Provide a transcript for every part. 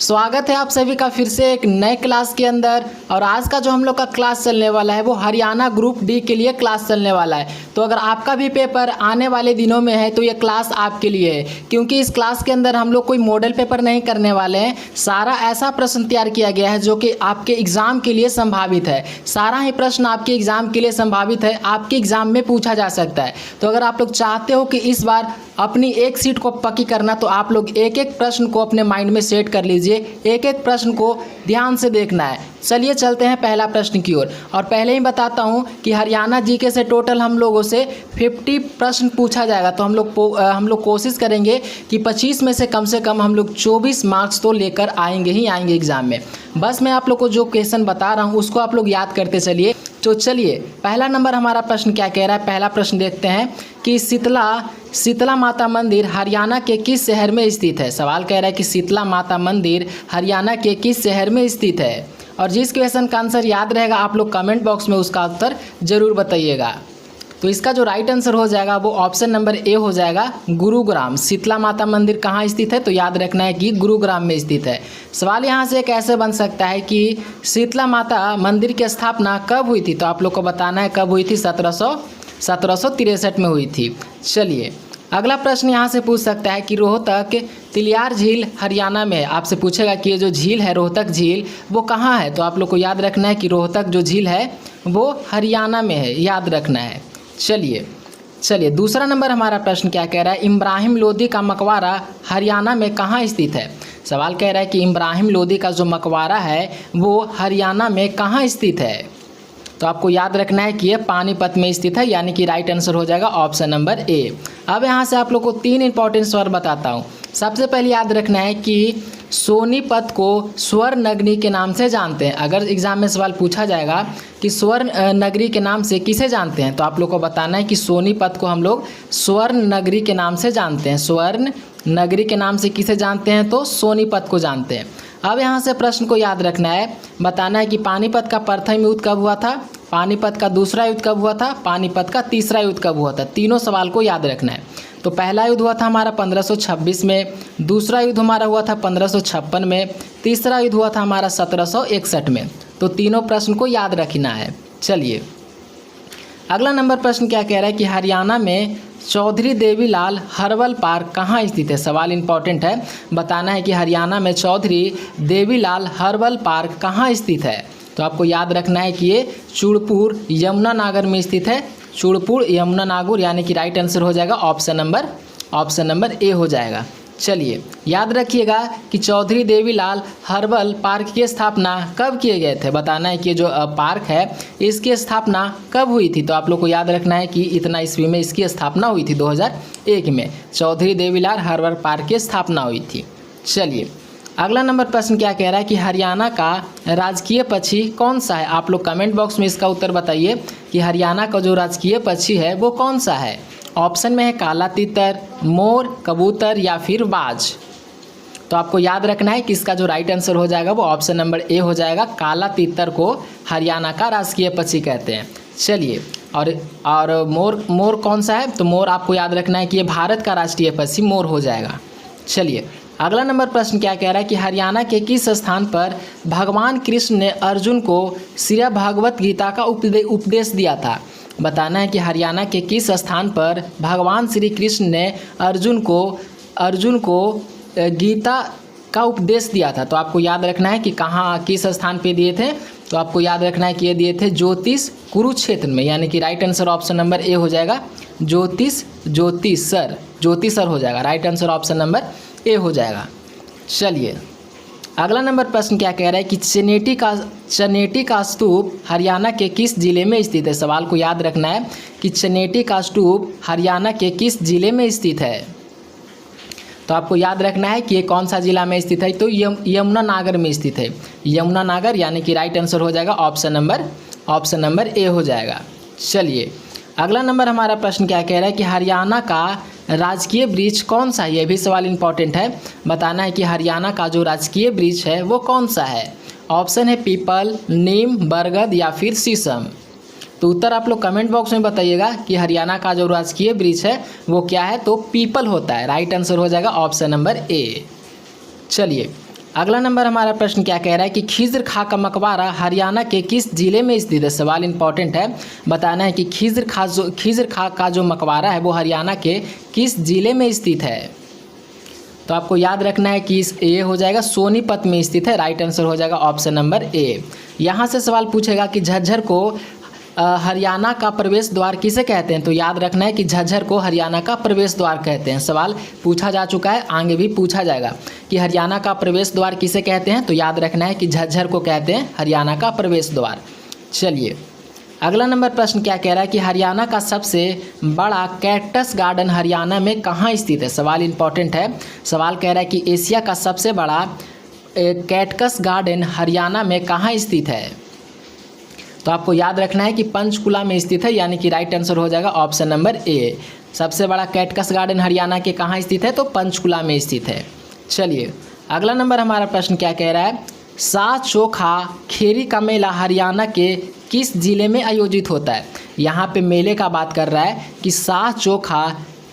स्वागत है आप सभी का फिर से एक नए क्लास के अंदर। और आज का जो हम लोग का क्लास चलने वाला है वो हरियाणा ग्रुप डी के लिए क्लास चलने वाला है। तो अगर आपका भी पेपर आने वाले दिनों में है तो ये क्लास आपके लिए है, क्योंकि इस क्लास के अंदर हम लोग कोई मॉडल पेपर नहीं करने वाले हैं। सारा ऐसा प्रश्न तैयार किया गया है जो कि आपके एग्ज़ाम के लिए संभावित है। सारा ही प्रश्न आपके एग्ज़ाम के लिए संभावित है, आपके एग्ज़ाम में पूछा जा सकता है। तो अगर आप लोग चाहते हो कि इस बार अपनी एक सीट को पक्की करना तो आप लोग एक एक प्रश्न को अपने माइंड में सेट कर लीजिए, एक एक प्रश्न को ध्यान से देखना है। चलिए चलते हैं पहला प्रश्न की ओर। और पहले ही बताता हूं कि हरियाणा जीके से टोटल हम लोगों से 50 प्रश्न पूछा जाएगा। तो हम लोग कोशिश करेंगे कि 25 में से कम हम लोग 24 मार्क्स तो लेकर आएंगे ही आएंगे एग्ज़ाम में। बस मैं आप लोग को जो क्वेश्चन बता रहा हूँ उसको आप लोग याद करते चलिए। तो चलिए पहला नंबर हमारा प्रश्न क्या कह रहा है। पहला प्रश्न देखते हैं कि शीतला माता मंदिर हरियाणा के किस शहर में स्थित है। सवाल कह रहा है कि शीतला माता मंदिर हरियाणा के किस शहर में स्थित है। और जिस क्वेश्चन का आंसर याद रहेगा आप लोग कमेंट बॉक्स में उसका उत्तर ज़रूर बताइएगा। तो इसका जो राइट आंसर हो जाएगा वो ऑप्शन नंबर ए हो जाएगा, गुरुग्राम। शीतला माता मंदिर कहाँ स्थित है तो याद रखना है कि गुरुग्राम में स्थित है। सवाल यहाँ से कैसे बन सकता है कि शीतला माता मंदिर की स्थापना कब हुई थी, तो आप लोग को बताना है कब हुई थी। 1763 में हुई थी। चलिए अगला प्रश्न यहाँ से पूछ सकता है कि रोहतक तिलियार झील हरियाणा में है। आपसे पूछेगा कि ये जो झील है रोहतक झील वो कहाँ है, तो आप लोग को याद रखना है कि रोहतक जो झील है वो हरियाणा में है, याद रखना है। चलिए दूसरा नंबर हमारा प्रश्न क्या कह रहा है। इब्राहिम लोदी का मकबरा हरियाणा में कहाँ स्थित है। सवाल कह रहा है कि इब्राहिम लोदी का जो मकबरा है वो हरियाणा में कहाँ स्थित है। तो आपको याद रखना है कि ये पानीपत में स्थित है, यानी कि राइट आंसर हो जाएगा ऑप्शन नंबर ए। अब यहाँ से आप लोग को 3 इंपॉर्टेंट स्वर बताता हूँ। सबसे पहले याद रखना है कि सोनीपत को स्वर्ण नगरी के नाम से जानते हैं। अगर एग्जाम में सवाल पूछा जाएगा कि स्वर्ण नगरी के नाम से किसे जानते हैं तो आप लोग को बताना है कि सोनीपत को हम लोग स्वर्ण नगरी के नाम से जानते हैं। स्वर्ण नगरी के नाम से किसे जानते हैं तो सोनीपत को जानते हैं। अब यहाँ से प्रश्न को याद रखना है, बताना है कि पानीपत का प्रथम युद्ध कब हुआ था, पानीपत का दूसरा युद्ध कब हुआ था, पानीपत का तीसरा युद्ध कब हुआ था। तीनों सवाल को याद रखना है। तो पहला युद्ध हुआ था हमारा 1526 में, दूसरा युद्ध हमारा हुआ था 1556 में, तीसरा युद्ध हुआ था हमारा 1761 में। तो तीनों प्रश्न को याद रखना है। चलिए अगला नंबर प्रश्न क्या कह रहा है कि हरियाणा में चौधरी देवीलाल हर्बल पार्क कहाँ स्थित है। सवाल इंपॉर्टेंट है, बताना है कि हरियाणा में चौधरी देवीलाल हर्बल पार्क कहाँ स्थित है। तो आपको याद रखना है कि ये चूड़पुर यमुनानगर में स्थित है। चूड़पुर यमुनानगर, यानी कि राइट आंसर हो जाएगा ऑप्शन नंबर ए हो जाएगा। चलिए याद रखिएगा कि चौधरी देवीलाल हर्बल पार्क की स्थापना कब किए गए थे। बताना है कि जो पार्क है इसकी स्थापना कब हुई थी। तो आप लोग को याद रखना है कि इतना ईस्वी में इसकी स्थापना हुई थी, 2001 में चौधरी देवीलाल हर्बल पार्क की स्थापना हुई थी। चलिए अगला नंबर प्रश्न क्या कह रहा है कि हरियाणा का राजकीय पक्षी कौन सा है। आप लोग कमेंट बॉक्स में इसका उत्तर बताइए कि हरियाणा का जो राजकीय पक्षी है वो कौन सा है। ऑप्शन में है काला तीतर, मोर, कबूतर या फिर बाज। तो आपको याद रखना है कि इसका जो राइट आंसर हो जाएगा वो ऑप्शन नंबर ए हो जाएगा। काला तीतर को हरियाणा का राजकीय पक्षी कहते हैं। चलिए और मोर कौन सा है, तो मोर आपको याद रखना है कि ये भारत का राष्ट्रीय पक्षी मोर हो जाएगा। चलिए अगला नंबर प्रश्न क्या कह रहा है कि हरियाणा के किस स्थान पर भगवान कृष्ण ने अर्जुन को श्री भगवत गीता का उपदेश दिया था। बताना है कि हरियाणा के किस स्थान पर भगवान श्री कृष्ण ने अर्जुन को गीता का उपदेश दिया था। तो आपको याद रखना है कि कहाँ किस स्थान पे दिए थे। तो आपको याद रखना है कि ये दिए थे ज्योतिष कुरुक्षेत्र में, यानी कि right answer option number A हो जाएगा। ज्योतिषर हो जाएगा, right answer option number A हो जाएगा। चलिए अगला नंबर प्रश्न क्या कह रहा है कि चनेटी का स्तूप हरियाणा के किस जिले में स्थित है। सवाल को याद रखना है कि चनेटी का स्तूप हरियाणा के किस जिले में स्थित है। तो आपको याद रखना है कि ये कौन सा जिला में स्थित है, तो यमुनानगर में स्थित है। यमुनानगर, यानी कि राइट आंसर हो जाएगा ऑप्शन नंबर ए हो जाएगा। चलिए अगला नंबर हमारा प्रश्न क्या कह रहा है कि हरियाणा का राजकीय वृक्ष कौन सा है। यह भी सवाल इंपॉर्टेंट है, बताना है कि हरियाणा का जो राजकीय वृक्ष है वो कौन सा है। ऑप्शन है पीपल, नीम, बरगद या फिर शीशम। तो उत्तर आप लोग कमेंट बॉक्स में बताइएगा कि हरियाणा का जो राजकीय वृक्ष है वो क्या है, तो पीपल होता है। राइट आंसर हो जाएगा ऑप्शन नंबर ए। चलिए अगला नंबर हमारा प्रश्न क्या कह रहा है कि खिज्र खां का मकबरा हरियाणा के किस जिले में स्थित है। सवाल इंपॉर्टेंट है, बताना है कि खिज्र खां का जो मकबरा है वो हरियाणा के किस जिले में स्थित है। तो आपको याद रखना है कि ये हो जाएगा सोनीपत में स्थित है। राइट आंसर हो जाएगा ऑप्शन नंबर ए। यहाँ से सवाल पूछेगा कि झज्जर को हरियाणा का प्रवेश द्वार किसे कहते हैं। तो याद रखना है कि झज्जर को हरियाणा का प्रवेश द्वार कहते हैं। सवाल पूछा जा चुका है, आगे भी पूछा जाएगा कि हरियाणा का प्रवेश द्वार किसे कहते हैं। तो याद रखना है कि झज्जर को कहते हैं हरियाणा का प्रवेश द्वार। चलिए अगला नंबर प्रश्न क्या कह रहा है कि हरियाणा का सबसे बड़ा कैक्टस गार्डन हरियाणा में कहाँ स्थित है। सवाल इंपॉर्टेंट है, सवाल कह रहा है कि एशिया का सबसे बड़ा कैक्टस गार्डन हरियाणा में कहाँ स्थित है। तो आपको याद रखना है कि पंचकुला में स्थित है, यानी कि राइट आंसर हो जाएगा ऑप्शन नंबर ए। सबसे बड़ा कैक्टस गार्डन हरियाणा के कहाँ स्थित है, तो पंचकुला में स्थित है। चलिए अगला नंबर हमारा प्रश्न क्या कह रहा है, सा चोखा खेरी का मेला हरियाणा के किस जिले में आयोजित होता है। यहाँ पे मेले का बात कर रहा है कि सा चोखा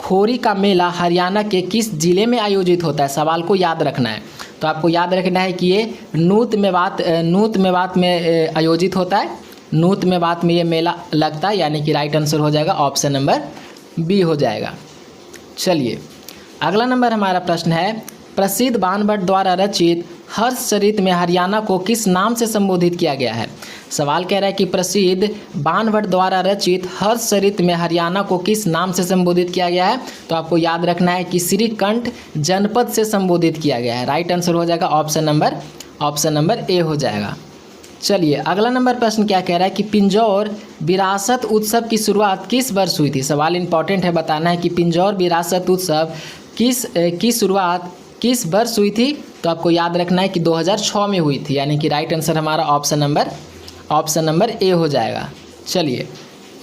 खोरी का मेला हरियाणा के किस जिले में आयोजित होता है। सवाल को याद रखना है। तो आपको याद रखना है कि ये नूत मेवात में आयोजित होता है। नूत मेवात में ये मेला लगता है, यानी कि राइट आंसर हो जाएगा ऑप्शन नंबर बी हो जाएगा। चलिए अगला नंबर हमारा प्रश्न है, प्रसिद्ध बाणभट्ट द्वारा रचित हर्षचरित में हरियाणा को किस नाम से संबोधित किया गया है। सवाल कह रहा है कि प्रसिद्ध बाणभट्ट द्वारा रचित हर्षचरित में हरियाणा को किस नाम से संबोधित किया गया है। तो आपको याद रखना है कि श्रीकंठ जनपद से संबोधित किया गया है। राइट आंसर हो जाएगा ऑप्शन नंबर ए हो जाएगा। चलिए अगला नंबर प्रश्न क्या कह रहा है कि पिंजौर विरासत उत्सव की शुरुआत किस वर्ष हुई थी। सवाल इंपॉर्टेंट है, बताना है कि पिंजौर विरासत उत्सव की शुरुआत किस वर्ष हुई थी। तो आपको याद रखना है कि 2006 में हुई थी, यानी कि राइट आंसर हमारा ऑप्शन नंबर ए हो जाएगा। चलिए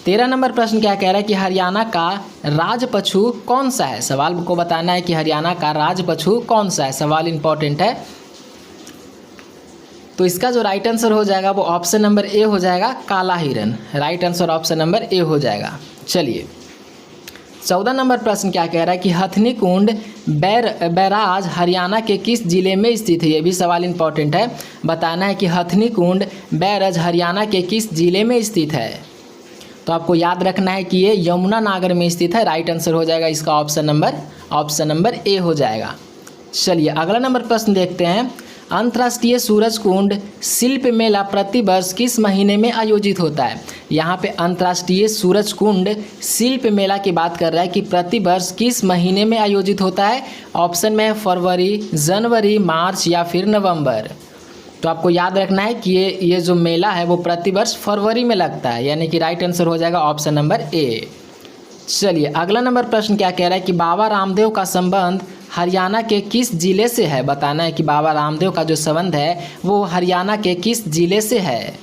13 नंबर प्रश्न क्या कह रहा है कि हरियाणा का राज पशु कौन सा है। सवाल को बताना है कि हरियाणा का राज पशु कौन सा है। सवाल इंपॉर्टेंट है, तो इसका जो राइट आंसर हो जाएगा वो ऑप्शन नंबर ए हो जाएगा, काला हिरन। Right answer option number A हो जाएगा। चलिए 14 नंबर प्रश्न क्या कह रहा है कि हथनी कुंड बैराज हरियाणा के किस जिले में स्थित है। ये भी सवाल इंपॉर्टेंट है, बताना है कि हथनी कुंड बैराज हरियाणा के किस जिले में स्थित है। तो आपको याद रखना है कि ये यमुनानगर में स्थित है। राइट आंसर हो जाएगा इसका ऑप्शन नंबर ए हो जाएगा। चलिए अगला नंबर प्रश्न देखते हैं, अंतर्राष्ट्रीय सूरजकुंड शिल्प मेला प्रतिवर्ष किस महीने में आयोजित होता है। यहाँ पे अंतर्राष्ट्रीय सूरजकुंड शिल्प मेला की बात कर रहा है कि प्रतिवर्ष किस महीने में आयोजित होता है। ऑप्शन में है फरवरी, जनवरी, मार्च या फिर नवंबर। तो आपको याद रखना है कि ये जो मेला है वो प्रतिवर्ष फरवरी में लगता है, यानी कि राइट आंसर हो जाएगा ऑप्शन नंबर ए। चलिए अगला नंबर प्रश्न क्या कह रहा है कि बाबा रामदेव का संबंध हरियाणा के किस जिले से है। बताना है कि बाबा रामदेव का जो संबंध है वो हरियाणा के किस जिले से है।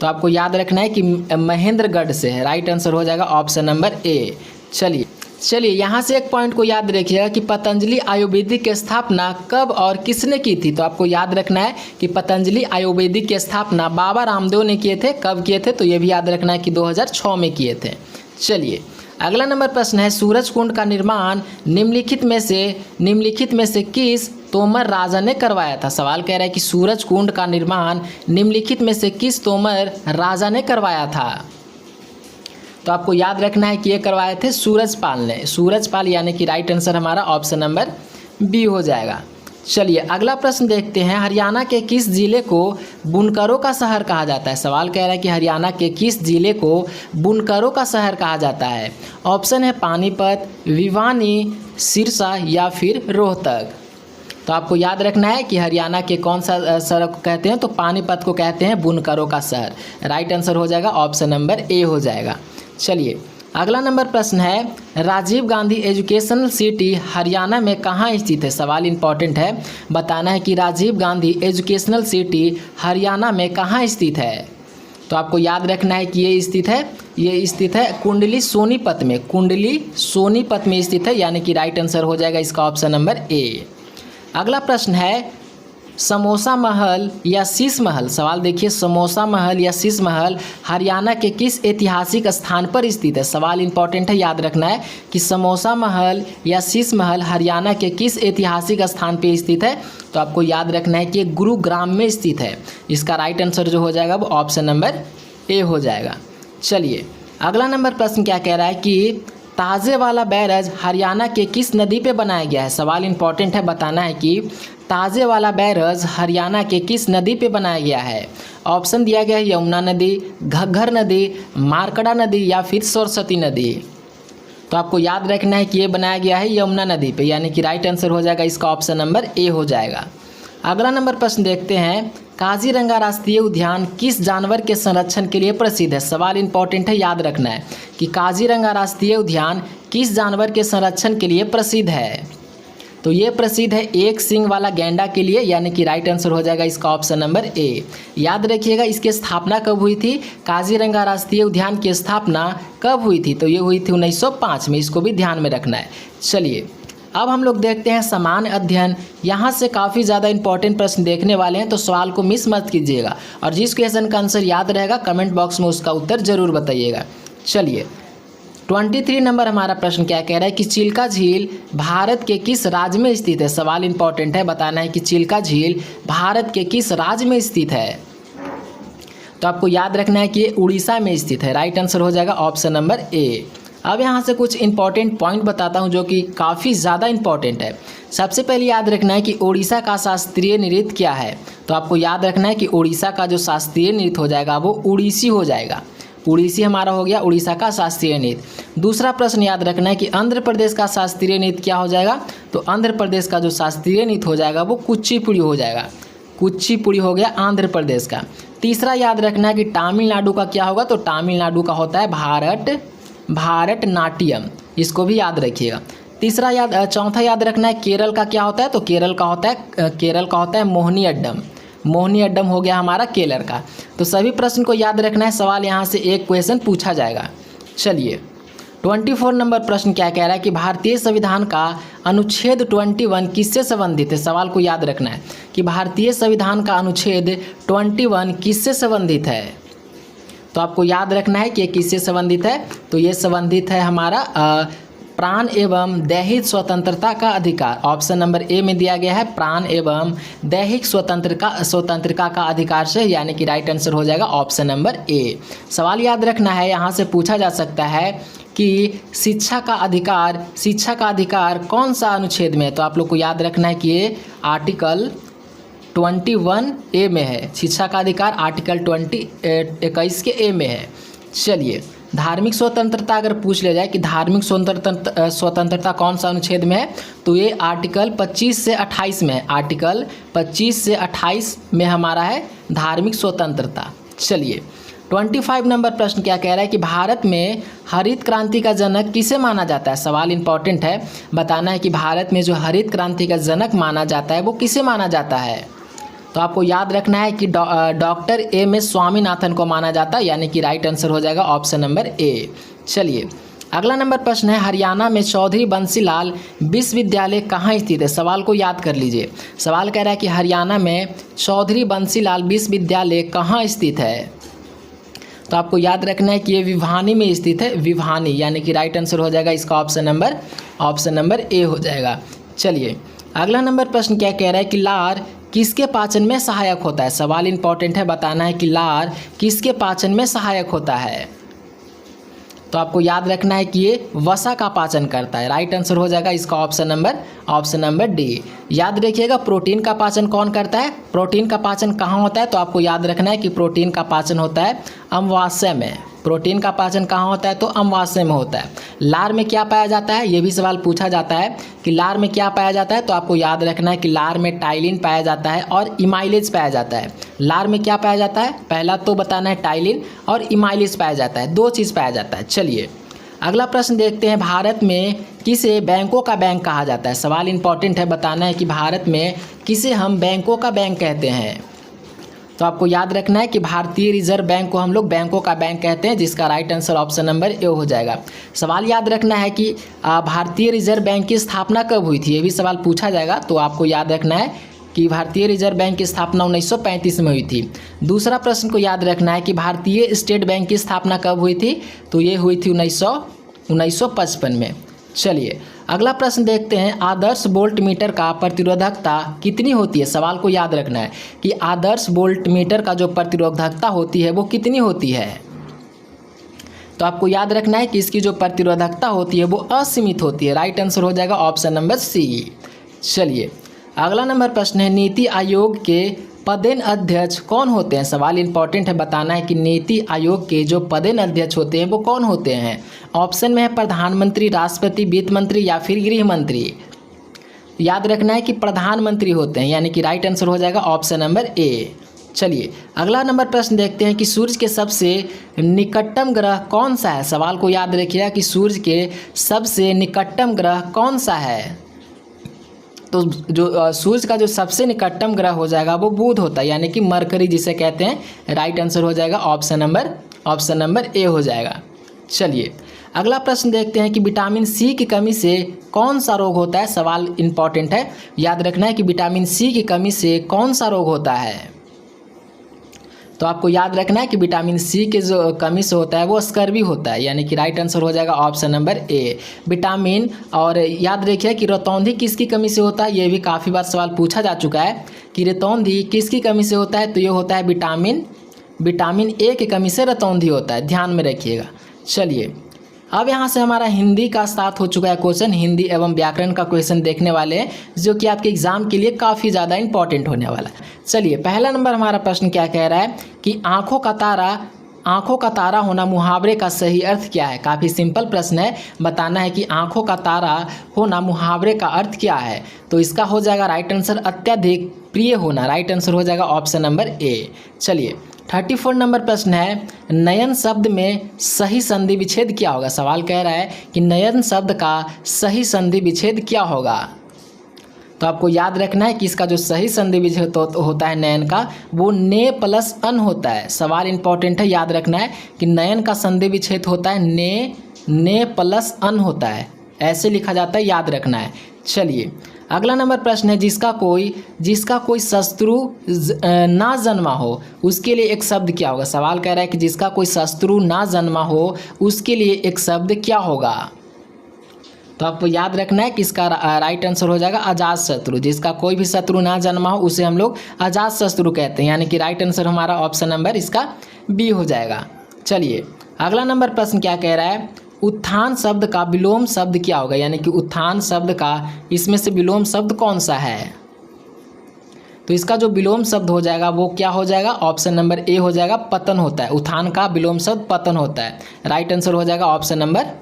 तो आपको याद रखना है कि महेंद्रगढ़ से है। राइट आंसर हो जाएगा ऑप्शन नंबर ए। चलिए यहाँ से एक पॉइंट को याद रखिएगा कि पतंजलि आयुर्वेदिक की स्थापना कब और किसने की थी। तो आपको याद रखना है कि पतंजलि आयुर्वेदिक की स्थापना बाबा रामदेव ने किए थे। कब किए थे, तो ये भी याद रखना है कि 2006 में किए थे। चलिए अगला नंबर प्रश्न है, सूरजकुंड का निर्माण निम्नलिखित में से किस तोमर राजा ने करवाया था। सवाल कह रहा है कि सूरजकुंड का निर्माण निम्नलिखित में से किस तोमर राजा ने करवाया था। तो आपको याद रखना है कि ये करवाए थे सूरजपाल ने। सूरजपाल, यानी कि राइट आंसर हमारा ऑप्शन नंबर बी हो जाएगा। चलिए अगला प्रश्न देखते हैं, हरियाणा के किस जिले को बुनकरों का शहर कहा जाता है। सवाल कह रहा है कि हरियाणा के किस जिले को बुनकरों का शहर कहा जाता है। ऑप्शन है पानीपत, भिवानी, सिरसा या फिर रोहतक। तो आपको याद रखना है कि हरियाणा के कौन सा शहर को कहते हैं, तो पानीपत को कहते हैं बुनकरों का शहर। राइट आंसर हो जाएगा ऑप्शन नंबर ए हो जाएगा। चलिए अगला नंबर प्रश्न है, राजीव गांधी एजुकेशनल सिटी हरियाणा में कहाँ स्थित है। सवाल इंपॉर्टेंट है, बताना है कि राजीव गांधी एजुकेशनल सिटी हरियाणा में कहाँ स्थित है। तो आपको याद रखना है कि ये स्थित है कुंडली सोनीपत में स्थित है, यानी कि राइट आंसर हो जाएगा इसका ऑप्शन नंबर ए। अगला प्रश्न है, समोसा महल या शीश महल, सवाल देखिए, समोसा महल या शीश महल हरियाणा के किस ऐतिहासिक स्थान पर स्थित है। सवाल इंपॉर्टेंट है, याद रखना है कि समोसा महल या शीश महल हरियाणा के किस ऐतिहासिक स्थान पर स्थित है। तो आपको याद रखना है कि गुरुग्राम में स्थित है। इसका राइट आंसर जो हो जाएगा वो ऑप्शन नंबर ए हो जाएगा। चलिए अगला नंबर प्रश्न क्या कह रहा है कि ताजेवाला बैराज हरियाणा के किस नदी पे बनाया गया है। सवाल इंपॉर्टेंट है, बताना है कि ताजेवाला बैराज हरियाणा के किस नदी पे बनाया गया है। ऑप्शन दिया गया है यमुना नदी, घग्गर नदी, मार्कंडा नदी या फिर सरस्वती नदी। तो आपको याद रखना है कि ये बनाया गया है यमुना नदी पे, यानी कि राइट आंसर हो जाएगा इसका ऑप्शन नंबर ए हो जाएगा। अगला नंबर प्रश्न देखते हैं, काजीरंगा राष्ट्रीय उद्यान किस जानवर के संरक्षण के लिए प्रसिद्ध है। सवाल इंपॉर्टेंट है, याद रखना है कि काजीरंगा राष्ट्रीय उद्यान किस जानवर के संरक्षण के लिए प्रसिद्ध है। तो ये प्रसिद्ध है एक सींग वाला गैंडा के लिए, यानी कि राइट आंसर हो जाएगा इसका ऑप्शन नंबर ए। याद रखिएगा इसकी स्थापना कब हुई थी, काजीरंगा राष्ट्रीय उद्यान की स्थापना कब हुई थी। तो ये हुई थी 1905 में, इसको भी ध्यान में रखना है। चलिए अब हम लोग देखते हैं सामान्य अध्ययन। यहाँ से काफ़ी ज़्यादा इंपॉर्टेंट प्रश्न देखने वाले हैं, तो सवाल को मिस मत कीजिएगा और जिस क्वेश्चन का आंसर याद रहेगा कमेंट बॉक्स में उसका उत्तर जरूर बताइएगा। चलिए 23 नंबर हमारा प्रश्न क्या कह रहा है कि चिल्का झील भारत के किस राज्य में स्थित है। सवाल इंपॉर्टेंट है, बताना है कि चिल्का झील भारत के किस राज्य में स्थित है। तो आपको याद रखना है कि ये उड़ीसा में स्थित है। राइट आंसर हो जाएगा ऑप्शन नंबर ए। अब यहाँ से कुछ इंपॉर्टेंट पॉइंट बताता हूँ जो कि काफ़ी ज़्यादा इंपॉर्टेंट है। सबसे पहले याद रखना है कि उड़ीसा का शास्त्रीय नृत्य क्या है। तो आपको याद रखना है कि उड़ीसा का जो शास्त्रीय नृत्य हो जाएगा वो उड़ीसी हो जाएगा। उड़ीसी हमारा हो गया उड़ीसा का शास्त्रीय नृत्य। दूसरा प्रश्न याद रखना है कि आंध्र प्रदेश का शास्त्रीय नृत्य क्या हो जाएगा। तो आंध्र प्रदेश का जो शास्त्रीय नृत्य हो जाएगा वो कुचिपुड़ी हो जाएगा। कुचिपुड़ी हो गया आंध्र प्रदेश का। तीसरा याद रखना है कि तमिलनाडु का क्या होगा। तो तमिलनाडु का होता है भारतनाट्यम, इसको भी याद रखिएगा। चौथा याद रखना है केरल का क्या होता है। तो केरल का होता है मोहिनी अड्डम। मोहिनी अड्डम हो गया हमारा केरल का। तो सभी प्रश्न को याद रखना है, सवाल यहाँ से एक क्वेश्चन पूछा जाएगा। चलिए 24 नंबर प्रश्न क्या कह रहा है कि भारतीय संविधान का अनुच्छेद 21 किससे संबंधित है। सवाल को याद रखना है कि भारतीय संविधान का अनुच्छेद 21 किससे संबंधित है। तो आपको याद रखना है कि ये किससे संबंधित है। तो ये संबंधित है हमारा प्राण एवं दैहिक स्वतंत्रता का अधिकार। ऑप्शन नंबर ए में दिया गया है प्राण एवं दैहिक स्वतंत्रता का अधिकार से, यानी कि राइट आंसर हो जाएगा ऑप्शन नंबर ए। सवाल याद रखना है, यहाँ से पूछा जा सकता है कि शिक्षा का अधिकार कौन सा अनुच्छेद में है। तो आप लोग को याद रखना है कि ये आर्टिकल 21A में है। शिक्षा का अधिकार आर्टिकल 21 के ए में है। चलिए धार्मिक स्वतंत्रता अगर पूछ लिया जाए कि धार्मिक स्वतंत्रता कौन सा अनुच्छेद में है, तो ये आर्टिकल 25 से 28 में है। आर्टिकल 25 से 28 में हमारा है धार्मिक स्वतंत्रता। चलिए 25 नंबर प्रश्न क्या कह रहा है कि भारत में हरित क्रांति का जनक किसे माना जाता है। सवाल इंपॉर्टेंट है, बताना है कि भारत में जो हरित क्रांति का जनक माना जाता है वो किसे माना जाता है। तो आपको याद रखना है कि डॉक्टर एम.एस. स्वामीनाथन को माना जाता है, यानी कि राइट आंसर हो जाएगा ऑप्शन नंबर ए। चलिए अगला नंबर प्रश्न है, हरियाणा में चौधरी बंसीलाल विश्वविद्यालय कहाँ स्थित है। सवाल को याद कर लीजिए। सवाल कह रहा है कि हरियाणा में चौधरी बंसीलाल विश्वविद्यालय कहाँ स्थित है। तो आपको याद रखना है कि ये भिवानी में स्थित है। भिवानी, यानी कि राइट आंसर हो जाएगा इसका ऑप्शन नंबर ए हो जाएगा। चलिए अगला नंबर प्रश्न क्या कह रहा है कि लार किसके पाचन में सहायक होता है। सवाल इंपॉर्टेंट है, बताना है कि लार किसके पाचन में सहायक होता है। तो आपको याद रखना है कि ये वसा का पाचन करता है। राइट आंसर हो जाएगा इसका ऑप्शन नंबर डी। याद रखिएगा प्रोटीन का पाचन कौन करता है। प्रोटीन का पाचन कहाँ होता है। तो आपको याद रखना है कि प्रोटीन का पाचन होता है अमाशय में। प्रोटीन का पाचन कहाँ होता है। तो अमाशय में होता है। लार में क्या पाया जाता है, ये भी सवाल पूछा जाता है कि लार में क्या पाया जाता है। तो आपको याद रखना है कि लार में टाइलिन पाया जाता है और इमाइलेज पाया जाता है। लार में क्या पाया जाता है, पहला तो बताना है टाइलिन और इमाइलेज पाया जाता है, 2 चीज़ पाया जाता है। चलिए अगला प्रश्न देखते हैं, भारत में किसे बैंकों का बैंक कहा जाता है। सवाल इंपॉर्टेंट है, बताना है कि भारत में किसे हम बैंकों का बैंक कहते हैं। तो आपको याद रखना है कि भारतीय रिजर्व बैंक को हम लोग बैंकों का बैंक कहते हैं, जिसका right answer option number A हो जाएगा। सवाल याद रखना है कि भारतीय रिजर्व बैंक की स्थापना कब हुई थी, ये भी सवाल पूछा जाएगा। तो आपको याद रखना है कि भारतीय रिजर्व बैंक की स्थापना 1935 में हुई थी। दूसरा प्रश्न को याद रखना है कि भारतीय स्टेट बैंक की स्थापना कब हुई थी, तो ये हुई थी 1955 में। चलिए अगला प्रश्न देखते हैं, आदर्श वोल्ट मीटर का प्रतिरोधकता कितनी होती है। सवाल को याद रखना है कि आदर्श वोल्ट मीटर का जो प्रतिरोधकता होती है वो कितनी होती है। तो आपको याद रखना है कि इसकी जो प्रतिरोधकता होती है वो असीमित होती है। राइट आंसर हो जाएगा ऑप्शन नंबर सी। चलिए अगला नंबर प्रश्न है, नीति आयोग के पदेन अध्यक्ष कौन होते हैं। सवाल इंपॉर्टेंट है, बताना है कि नीति आयोग के जो पदेन अध्यक्ष होते हैं वो कौन होते हैं। ऑप्शन में है प्रधानमंत्री, राष्ट्रपति, वित्त मंत्री या फिर गृह मंत्री। याद रखना है कि प्रधानमंत्री होते हैं, यानी कि राइट आंसर हो जाएगा ऑप्शन नंबर ए। चलिए अगला नंबर प्रश्न देखते हैं कि सूर्य के सबसे निकटतम ग्रह कौन सा है। सवाल को याद रखिएगा कि सूर्य के सबसे निकटतम ग्रह कौन सा है। तो जो सूर्य का जो सबसे निकटतम ग्रह हो जाएगा वो बुध होता है, यानी कि मरकरी जिसे कहते हैं। राइट आंसर हो जाएगा ऑप्शन नंबर ए हो जाएगा। चलिए अगला प्रश्न देखते हैं कि विटामिन सी की कमी से कौन सा रोग होता है। सवाल इंपॉर्टेंट है, याद रखना है कि विटामिन सी की कमी से कौन सा रोग होता है। तो आपको याद रखना है कि विटामिन सी के जो कमी से होता है वो स्कर्वी होता है, यानी कि राइट आंसर हो जाएगा ऑप्शन नंबर ए विटामिन। और याद रखिए कि रतौंधी किसकी कमी से होता है, ये भी काफ़ी बार सवाल पूछा जा चुका है कि रतौंधी किसकी कमी से होता है। तो ये होता है विटामिन ए की कमी से रतौंधी होता है, ध्यान में रखिएगा। चलिए अब यहाँ से हमारा हिंदी का स्टार्ट हो चुका है क्वेश्चन। हिंदी एवं व्याकरण का क्वेश्चन देखने वाले हैं जो कि आपके एग्जाम के लिए काफ़ी ज़्यादा इंपॉर्टेंट होने वाला है। चलिए पहला नंबर हमारा प्रश्न क्या कह रहा है कि आँखों का तारा होना मुहावरे का सही अर्थ क्या है। काफ़ी सिंपल प्रश्न है, बताना है कि आँखों का तारा होना मुहावरे का अर्थ क्या है। तो इसका हो जाएगा राइट आंसर अत्यधिक प्रिय होना। राइट आंसर हो जाएगा ऑप्शन नंबर ए। चलिए 34 नंबर प्रश्न है, नयन शब्द में सही संधि विच्छेद क्या होगा। सवाल कह रहा है कि नयन शब्द का सही संधि विच्छेद क्या होगा। तो आपको याद रखना है कि इसका जो सही संधि विच्छेद होता है नयन का, वो ने प्लस अन होता है। सवाल इंपॉर्टेंट है, याद रखना है कि नयन का संधि विच्छेद होता है ने प्लस अन होता है, ऐसे लिखा जाता है, याद रखना है। चलिए अगला नंबर प्रश्न है, जिसका कोई शत्रु ना जन्मा हो उसके लिए एक शब्द क्या होगा। सवाल कह रहा है कि जिसका कोई शत्रु ना जन्मा हो उसके लिए एक शब्द क्या होगा। तो आपको याद रखना है कि इसका राइट आंसर हो जाएगा अजात शत्रु। जिसका कोई भी शत्रु ना जन्मा हो उसे हम लोग अजात शत्रु कहते हैं, यानी कि राइट आंसर हमारा ऑप्शन नंबर इसका बी हो जाएगा। चलिए अगला नंबर प्रश्न क्या कह रहा है, उत्थान शब्द का विलोम शब्द क्या होगा, यानी कि उत्थान शब्द का इसमें से विलोम शब्द कौन सा है। तो इसका जो विलोम शब्द हो जाएगा वो क्या हो जाएगा, ऑप्शन नंबर ए हो जाएगा, पतन होता है। उत्थान का विलोम शब्द पतन होता है। राइट आंसर हो जाएगा ऑप्शन नंबर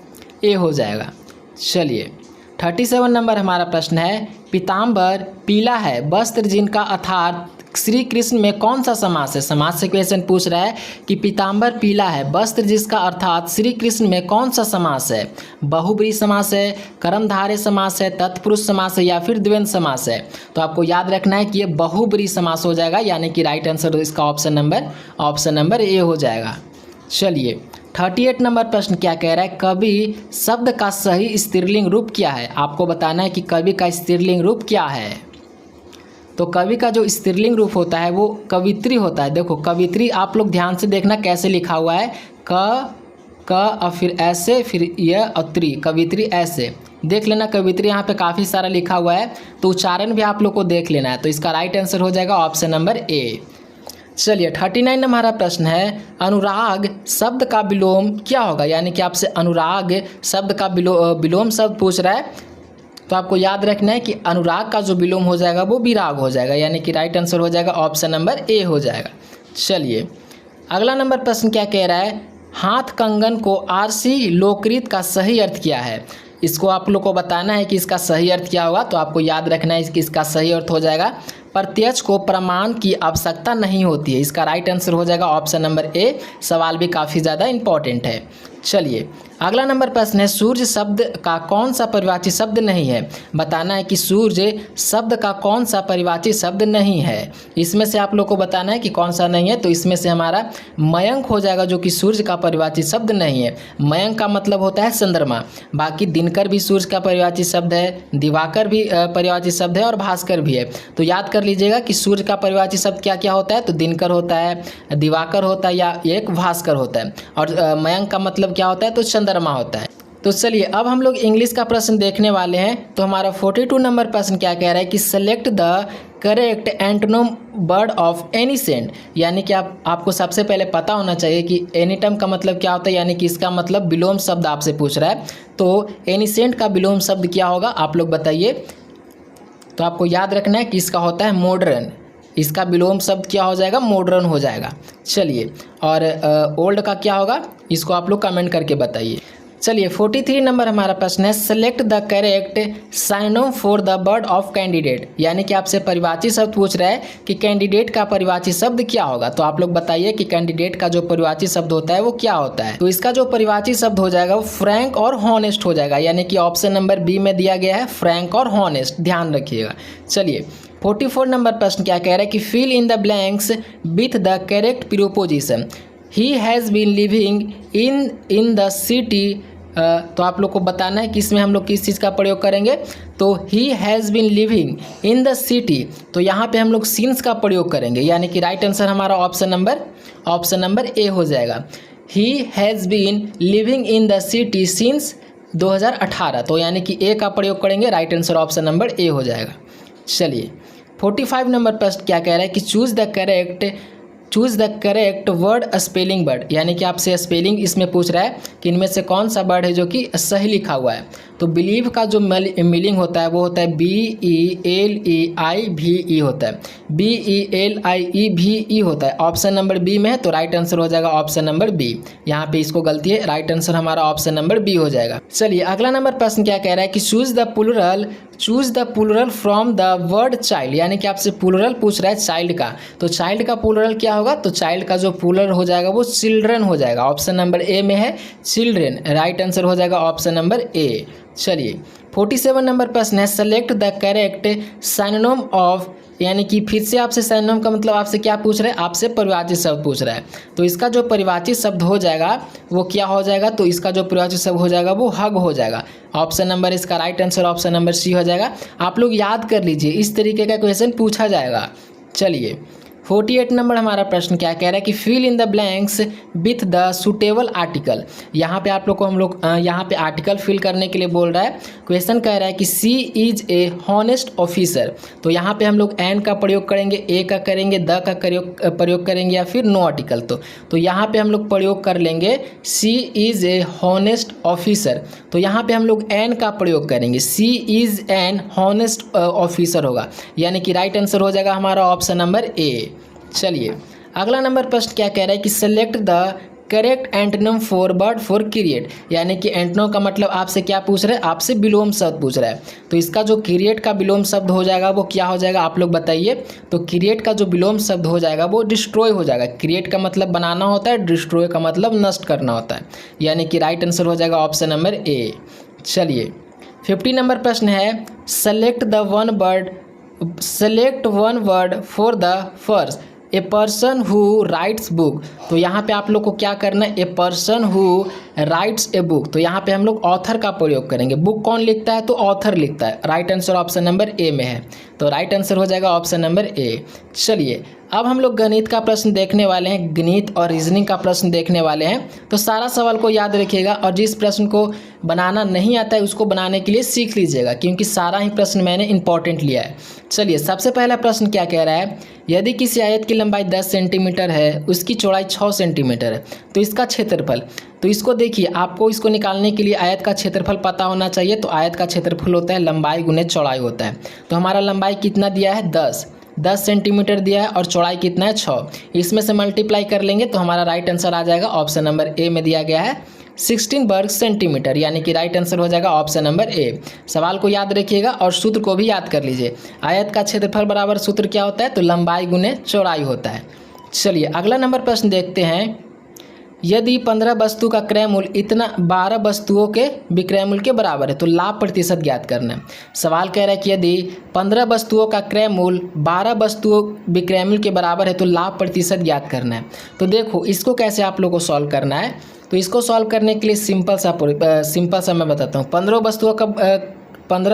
ए हो जाएगा। चलिए 37 नंबर हमारा प्रश्न है, पीताम्बर पीला है, वस्त्र जिनका अर्थात श्री कृष्ण में कौन सा समास है। समास से क्वेश्चन पूछ रहा है कि पीताम्बर पीला है, वस्त्र जिसका अर्थात श्री कृष्ण में कौन सा समास है। बहुब्रीहि समास है, कर्मधारय समास है, तत्पुरुष समास है या फिर द्वंद्व समास है। तो आपको याद रखना है कि ये बहुब्रीहि समास हो जाएगा, यानी कि राइट आंसर इसका ऑप्शन नंबर ए हो जाएगा। चलिए 38 नंबर प्रश्न क्या कह रहा है, कवि शब्द का सही स्त्रीलिंग रूप क्या है। आपको बताना है कि कवि का स्त्रीलिंग रूप क्या है। तो कवि का जो स्त्रीलिंग रूप होता है वो कवित्री होता है। देखो कवित्री आप लोग ध्यान से देखना कैसे लिखा हुआ है, क और फिर ऐसे, फिर य और त्री, कवित्री ऐसे देख लेना। कवित्री यहाँ पे काफ़ी सारा लिखा हुआ है, तो उच्चारण भी आप लोग को देख लेना है। तो इसका राइट आंसर हो जाएगा ऑप्शन नंबर ए। चलिए 39 नंबर हमारा प्रश्न है, अनुराग शब्द का विलोम क्या होगा, यानी कि आपसे अनुराग शब्द का विलोम शब्द पूछ रहा है। तो आपको याद रखना है कि अनुराग का जो विलोम हो जाएगा वो विराग हो जाएगा, यानी कि राइट आंसर हो जाएगा ऑप्शन नंबर ए हो जाएगा। चलिए अगला नंबर प्रश्न क्या कह रहा है, हाथ कंगन को आरसी लोककृत का सही अर्थ क्या है। इसको आप लोग को बताना है कि इसका सही अर्थ क्या होगा। तो आपको याद रखना है कि इसका सही अर्थ हो जाएगा, प्रत्यक्ष को प्रमाण की आवश्यकता नहीं होती है। इसका राइट आंसर हो जाएगा ऑप्शन नंबर ए। सवाल भी काफ़ी ज़्यादा इंपॉर्टेंट है। चलिए अगला नंबर प्रश्न है, सूर्य शब्द का कौन सा परिवाची शब्द नहीं है। बताना है कि सूर्य शब्द का कौन सा परिवाची शब्द नहीं है। इसमें से आप लोग को बताना है कि कौन सा नहीं है। तो इसमें से हमारा मयंक हो जाएगा, जो कि सूर्य का परिवाची शब्द नहीं है। मयंक का मतलब होता है चंद्रमा। बाकी दिनकर भी सूर्य का परिवाची शब्द है, दिवाकर भी परिवाची शब्द है और भास्कर भी है। तो याद कर लीजिएगा कि सूर्य का परिवाची शब्द क्या क्या होता है। तो दिनकर होता है, दिवाकर होता है या एक भास्कर होता है। और मयंक का मतलब क्या होता है। तो चंद्रमा होता है। तो चलिए अब हम लोग इंग्लिश का प्रश्न देखने वाले हैं। तो हमारा 42 नंबर प्रश्न क्या कह रहा है कि select the correct antonym word of ancient. यानी कि आपको सबसे पहले पता होना चाहिए कि एनीटम का मतलब क्या होता है, यानी कि इसका मतलब विलोम शब्द आपसे पूछ रहा है। तो एनिसेंट का विलोम शब्द क्या होगा, आप लोग बताइए। तो आपको याद रखना है कि इसका होता है मॉडर्न। इसका विलोम शब्द क्या हो जाएगा, मॉडर्न हो जाएगा। चलिए, और ओल्ड का क्या होगा, इसको आप लोग कमेंट करके बताइए। चलिए 43 नंबर हमारा प्रश्न है, select the correct synonym for the word of candidate. यानी कि आपसे परिवाची शब्द पूछ रहा है कि कैंडिडेट का परिवाची शब्द क्या होगा। तो आप लोग बताइए कि कैंडिडेट का जो परिवाची शब्द होता है वो क्या होता है। तो इसका जो परिवाची शब्द हो जाएगा वो फ्रैंक और हॉनेस्ट हो जाएगा। यानी कि ऑप्शन नंबर बी में दिया गया है, फ्रैंक और हॉनेस्ट, ध्यान रखिएगा। चलिए 44 नंबर प्रश्न क्या कह रहा है कि fill in the blanks with the correct preposition. He has been living in the city. तो आप लोग को बताना है कि इसमें हम लोग किस चीज़ का प्रयोग करेंगे। तो he has been living in the city, तो यहाँ पे हम लोग सिंस का प्रयोग करेंगे। यानी कि राइट आंसर हमारा ऑप्शन नंबर ए हो जाएगा। He has been living in the city since 2018। तो यानी कि ए का प्रयोग करेंगे, right answer option number A हो जाएगा। चलिए 45 नंबर प्रश्न क्या कह रहा है कि choose the correct word spelling word. यानी कि आपसे स्पेलिंग इसमें पूछ रहा है कि इनमें से कौन सा वर्ड है जो कि सही लिखा हुआ है। तो बिलीव का जो मीनिंग होता है वो होता है BELEIVE होता है, BELIEVE होता है। ऑप्शन नंबर बी में है, तो राइट आंसर हो जाएगा ऑप्शन नंबर बी। यहाँ पे इसको गलती है, राइट आंसर हमारा ऑप्शन नंबर बी हो जाएगा। चलिए अगला नंबर प्रश्न क्या कह रहा है कि choose the plural from the word child. यानी कि आपसे प्लूरल पूछ रहा है चाइल्ड का। तो चाइल्ड का प्लूरल क्या होगा। तो चाइल्ड का जो प्लूरल हो जाएगा वो चिल्ड्रन हो जाएगा। ऑप्शन नंबर ए में है चिल्ड्रन, राइट आंसर हो जाएगा ऑप्शन नंबर ए। चलिए 47 नंबर प्रश्न है, select the correct synonym of. यानी कि फिर से आपसे साइनोनिम का मतलब आपसे क्या पूछ रहा है, आपसे परिवाची शब्द पूछ रहा है। तो इसका जो परिवाची शब्द हो जाएगा वो क्या हो जाएगा। तो इसका जो परिवाची शब्द हो जाएगा वो हग हो जाएगा। ऑप्शन नंबर इसका right answer option number C हो जाएगा। आप लोग याद कर लीजिए, इस तरीके का क्वेश्चन पूछा जाएगा। चलिए 48 नंबर हमारा प्रश्न क्या कह रहा है कि fill in the blanks with the suitable article. यहाँ पे आप लोग को यहाँ पे आर्टिकल फिल करने के लिए बोल रहा है। क्वेश्चन कह रहा है कि सी इज ए हॉनेस्ट ऑफिसर। तो यहाँ पे हम लोग एन का प्रयोग करेंगे, ए का करेंगे, द का प्रयोग करेंगे या फिर नो आर्टिकल। तो यहाँ पे हम लोग प्रयोग कर लेंगे सी इज ए हॉनेस्ट ऑफिसर। तो यहाँ पे हम लोग एन का प्रयोग करेंगे, सी इज एन हॉनेस्ट ऑफिसर होगा। यानी कि राइट आंसर हो जाएगा हमारा ऑप्शन नंबर ए। चलिए अगला नंबर प्रश्न क्या कह रहा है कि select the correct antonym for word for create. यानी कि एंटोनिम का मतलब आपसे क्या पूछ रहा है, आपसे विलोम शब्द पूछ रहा है। तो इसका जो क्रिएट का विलोम शब्द हो जाएगा वो क्या हो जाएगा, आप लोग बताइए। तो क्रिएट का जो विलोम शब्द हो जाएगा वो डिस्ट्रॉय हो जाएगा। क्रिएट का मतलब बनाना होता है, डिस्ट्रॉय का मतलब नष्ट करना होता है। यानी कि राइट आंसर हो जाएगा ऑप्शन नंबर ए। चलिए 50 नंबर प्रश्न है, select one word for the first a person who rights book. तो यहाँ पे आप लोग को क्या करना है, a person who writes a book. तो यहाँ पे हम लोग ऑथर का प्रयोग करेंगे। बुक कौन लिखता है, तो ऑथर लिखता है। राइट आंसर ऑप्शन नंबर ए में है, तो राइट आंसर हो जाएगा ऑप्शन नंबर ए। चलिए अब हम लोग गणित का प्रश्न देखने वाले हैं, गणित और रीजनिंग का प्रश्न देखने वाले हैं। तो सारा सवाल को याद रखिएगा और जिस प्रश्न को बनाना नहीं आता है उसको बनाने के लिए सीख लीजिएगा, क्योंकि सारा ही प्रश्न मैंने इंपॉर्टेंट लिया है। चलिए सबसे पहला प्रश्न क्या कह रहा है, यदि किसी आयत की लंबाई 10 सेंटीमीटर है, उसकी चौड़ाई 6 सेंटीमीटर है, तो इसका क्षेत्रफल। तो इसको देखिए, आपको इसको निकालने के लिए आयत का क्षेत्रफल पता होना चाहिए। तो आयत का क्षेत्रफल होता है लंबाई गुने चौड़ाई होता है। तो हमारा लंबाई कितना दिया है, 10 सेंटीमीटर दिया है और चौड़ाई कितना है, 6। इसमें से मल्टीप्लाई कर लेंगे तो हमारा राइट आंसर आ जाएगा ऑप्शन नंबर ए में दिया गया है 16 वर्ग सेंटीमीटर। यानी कि राइट आंसर हो जाएगा ऑप्शन नंबर ए। सवाल को याद रखिएगा और सूत्र को भी याद कर लीजिए। आयत का क्षेत्रफल बराबर सूत्र क्या होता है, तो लंबाई गुने चौड़ाई होता है। चलिए अगला नंबर प्रश्न देखते हैं। यदि 15 वस्तु का क्रय मूल्य इतना 12 वस्तुओं के विक्रय मूल्य के बराबर है तो लाभ प्रतिशत ज्ञात करना है। सवाल कह रहा है कि यदि 15 वस्तुओं का क्रय मूल्य 12 वस्तुओं विक्रय मूल्य के बराबर है तो लाभ प्रतिशत ज्ञात करना है। तो देखो इसको कैसे आप लोग को सॉल्व करना है। तो इसको सॉल्व करने के लिए सिंपल सा मैं बताता हूँ। 15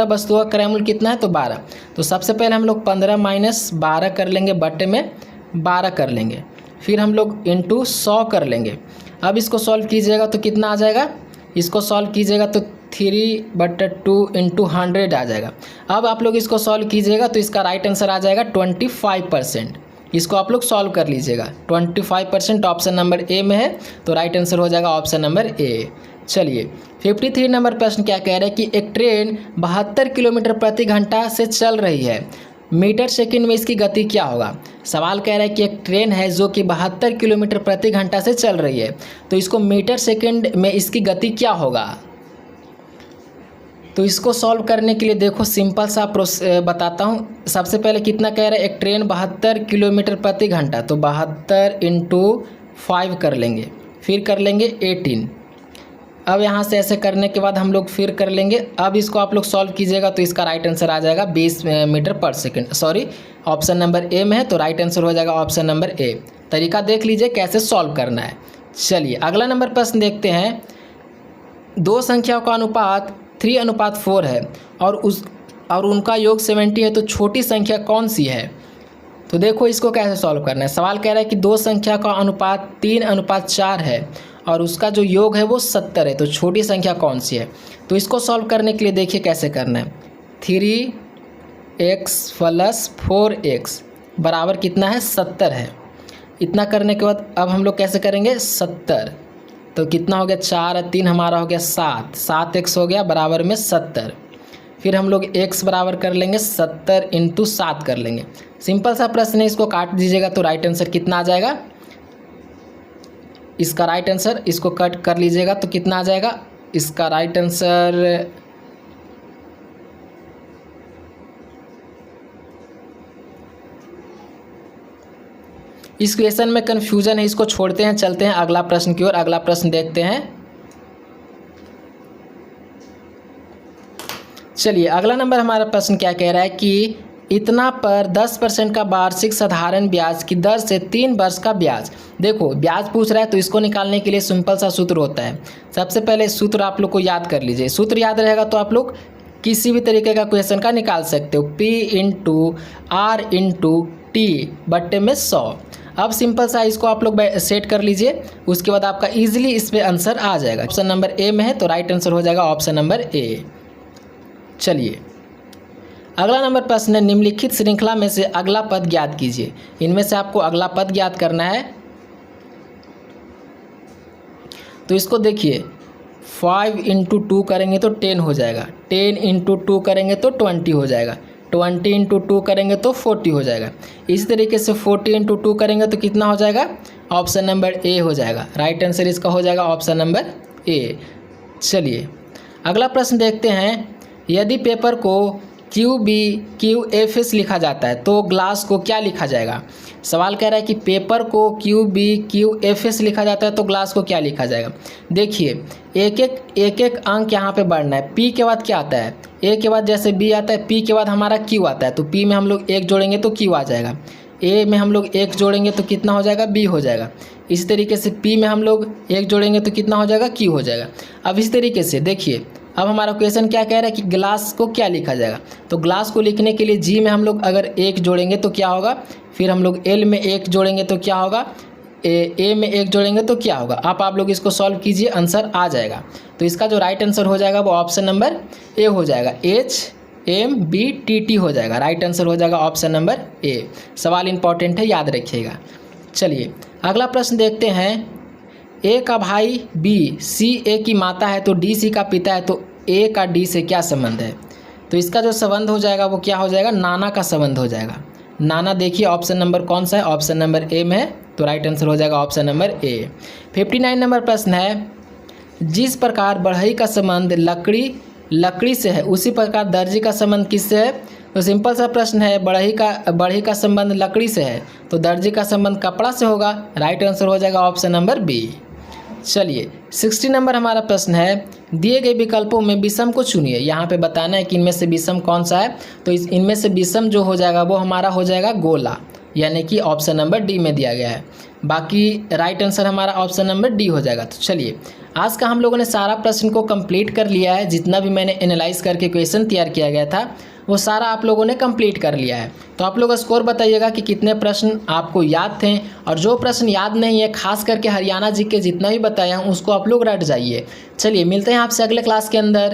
वस्तुओं का क्रय मूल्य कितना है तो 12। तो सबसे पहले हम लोग 15 माइनस 12 कर लेंगे, बटे में 12 कर लेंगे, फिर हम लोग इंटू 100 कर लेंगे। अब इसको सॉल्व कीजिएगा तो कितना आ जाएगा, इसको सॉल्व कीजिएगा तो 3/2 इंटू 100 आ जाएगा। अब आप लोग इसको सॉल्व कीजिएगा तो इसका राइट आंसर आ जाएगा 25%। इसको आप लोग सॉल्व कर लीजिएगा। 25% ऑप्शन नंबर ए में है तो राइट आंसर हो जाएगा ऑप्शन नंबर ए। चलिए 53 नंबर प्रश्न क्या कह रहे हैं कि एक ट्रेन 72 किलोमीटर प्रति घंटा से चल रही है, मीटर सेकंड में इसकी गति क्या होगा। सवाल कह रहा है कि एक ट्रेन है जो कि 72 किलोमीटर प्रति घंटा से चल रही है, तो इसको मीटर सेकंड में इसकी गति क्या होगा। तो इसको सॉल्व करने के लिए देखो सिंपल सा बताता हूँ। सबसे पहले कितना कह रहा है, एक ट्रेन 72 किलोमीटर प्रति घंटा, तो 72 इंटू 5 कर लेंगे, फिर कर लेंगे 18। अब यहाँ से ऐसे करने के बाद हम लोग फिर कर लेंगे। अब इसको आप लोग सॉल्व कीजिएगा तो इसका राइट आंसर आ जाएगा 20 मीटर पर सेकंड। सॉरी, ऑप्शन नंबर ए में है तो राइट आंसर हो जाएगा ऑप्शन नंबर ए। तरीका देख लीजिए कैसे सॉल्व करना है। चलिए अगला नंबर प्रश्न देखते हैं। दो संख्याओं का अनुपात 3:4 है और उनका योग 70 है, तो छोटी संख्या कौन सी है। तो देखो इसको कैसे सॉल्व करना है। सवाल कह रहा है कि दो संख्या का अनुपात 3:4 है और उसका जो योग है वो 70 है, तो छोटी संख्या कौन सी है। तो इसको सॉल्व करने के लिए देखिए कैसे करना है। 3x + 4x बराबर कितना है 70 है। इतना करने के बाद अब हम लोग कैसे करेंगे 70, तो कितना हो गया 4 और 3 हमारा हो गया 7x हो गया बराबर में 70। फिर हम लोग x बराबर कर लेंगे 70 इंटू 7 कर लेंगे। सिंपल सा प्रश्न है, इसको काट दीजिएगा तो राइट आंसर कितना आ जाएगा। इसका राइट आंसर, इसको कट कर लीजिएगा तो कितना आ जाएगा। इसका राइट आंसर इस क्वेश्चन में कन्फ्यूजन है, इसको छोड़ते हैं, चलते हैं अगला प्रश्न की ओर। अगला प्रश्न देखते हैं। चलिए अगला नंबर हमारा प्रश्न क्या कह रहा है कि इतना पर 10% का वार्षिक साधारण ब्याज की दर से 3 वर्ष का ब्याज। देखो ब्याज पूछ रहा है तो इसको निकालने के लिए सिंपल सा सूत्र होता है। सबसे पहले सूत्र आप लोग को याद कर लीजिए। सूत्र याद रहेगा तो आप लोग किसी भी तरीके का क्वेश्चन का निकाल सकते हो। P/R/T बट्टे में 100। अब सिंपल सा इसको आप लोग सेट कर लीजिए, उसके बाद आपका इजीली इसमें आंसर आ जाएगा। ऑप्शन नंबर ए में है तो राइट आंसर हो जाएगा ऑप्शन नंबर ए। चलिए अगला नंबर प्रश्न है, निम्नलिखित श्रृंखला में से अगला पद ज्ञात कीजिए। इनमें से आपको अगला पद ज्ञात करना है। तो इसको देखिए 5 इंटू 2 करेंगे तो 10 हो जाएगा, 10 इंटू 2 करेंगे तो 20 हो जाएगा, 20 इंटू 2 करेंगे तो 40 हो जाएगा। इसी तरीके से 40 इंटू 2 करेंगे तो कितना हो जाएगा, ऑप्शन नंबर ए हो जाएगा। राइट आंसर इसका हो जाएगा ऑप्शन नंबर ए। चलिए अगला प्रश्न देखते हैं। यदि पेपर को QBQFS लिखा जाता है तो ग्लास को क्या लिखा जाएगा। सवाल कह रहा है कि पेपर को QBQFS लिखा जाता है तो ग्लास को क्या लिखा जाएगा। देखिए एक एक अंक यहाँ पे बढ़ना है। P के बाद क्या आता है, A के बाद जैसे B आता है, P के बाद हमारा Q आता है, तो P में हम लोग 1 जोड़ेंगे तो Q आ जाएगा। A में हम लोग 1 जोड़ेंगे तो कितना हो जाएगा, B हो जाएगा। इसी तरीके से P में हम लोग 1 जोड़ेंगे तो कितना हो जाएगा, Q हो जाएगा। अब इस तरीके से देखिए अब हमारा क्वेश्चन क्या कह रहा है कि ग्लास को क्या लिखा जाएगा। तो ग्लास को लिखने के लिए G में हम लोग अगर 1 जोड़ेंगे तो क्या होगा, फिर हम लोग L में 1 जोड़ेंगे तो क्या होगा, A में 1 जोड़ेंगे तो क्या होगा। आप लोग इसको सॉल्व कीजिए, आंसर आ जाएगा। तो इसका जो राइट आंसर हो जाएगा वो ऑप्शन नंबर ए हो जाएगा, HMBTT हो जाएगा। राइट आंसर हो जाएगा ऑप्शन नंबर ए। सवाल इंपॉर्टेंट है, याद रखिएगा। चलिए अगला प्रश्न देखते हैं। ए का भाई बी सी ए की माता है तो डी सी का पिता है, तो ए का डी से क्या संबंध है। तो इसका जो संबंध हो जाएगा वो क्या हो जाएगा, नाना का संबंध हो जाएगा। नाना देखिए ऑप्शन नंबर कौन सा है, ऑप्शन नंबर ए में है तो राइट आंसर हो जाएगा ऑप्शन नंबर ए। 59 नंबर प्रश्न है। जिस प्रकार बढ़ई का संबंध लकड़ी से है उसी प्रकार दर्जी का संबंध किससे है। तो सिंपल सा प्रश्न है, बढ़ई का संबंध लकड़ी से है तो दर्जी का संबंध कपड़ा से होगा। राइट आंसर हो जाएगा ऑप्शन नंबर बी। चलिए 60 नंबर हमारा प्रश्न है, दिए गए विकल्पों में विषम को चुनिए। यहाँ पे बताना है कि इनमें से विषम कौन सा है। तो इनमें से विषम जो हो जाएगा वो हमारा हो जाएगा गोला, यानी कि ऑप्शन नंबर डी में दिया गया है। बाकी राइट आंसर हमारा ऑप्शन नंबर डी हो जाएगा। तो चलिए आज का हम लोगों ने सारा प्रश्न को कंप्लीट कर लिया है। जितना भी मैंने एनालाइज करके क्वेश्चन तैयार किया गया था वो सारा आप लोगों ने कंप्लीट कर लिया है। तो आप लोग स्कोर बताइएगा कि कितने प्रश्न आपको याद थे, और जो प्रश्न याद नहीं है खास करके हरियाणा जी के जितना भी बताया हूँ उसको आप लोग रट जाइए। चलिए मिलते हैं आपसे अगले क्लास के अंदर।